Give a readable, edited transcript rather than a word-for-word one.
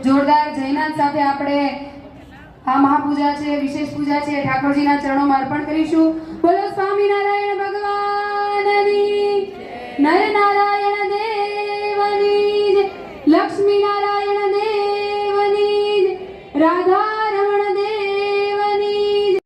જોરદાર જયનાથ સાથે આપણે આ મહાપૂજા છે, વિશેષ પૂજા છે, ઠાકોરજીના ચરણોમાં અર્પણ કરીશું. બોલો સ્વામિનારાયણ ભગવાનની, નરનારાયણ દેવની જય, લક્ષ્મીનારાયણ દેવની જય, રાધારમણ દેવની જય.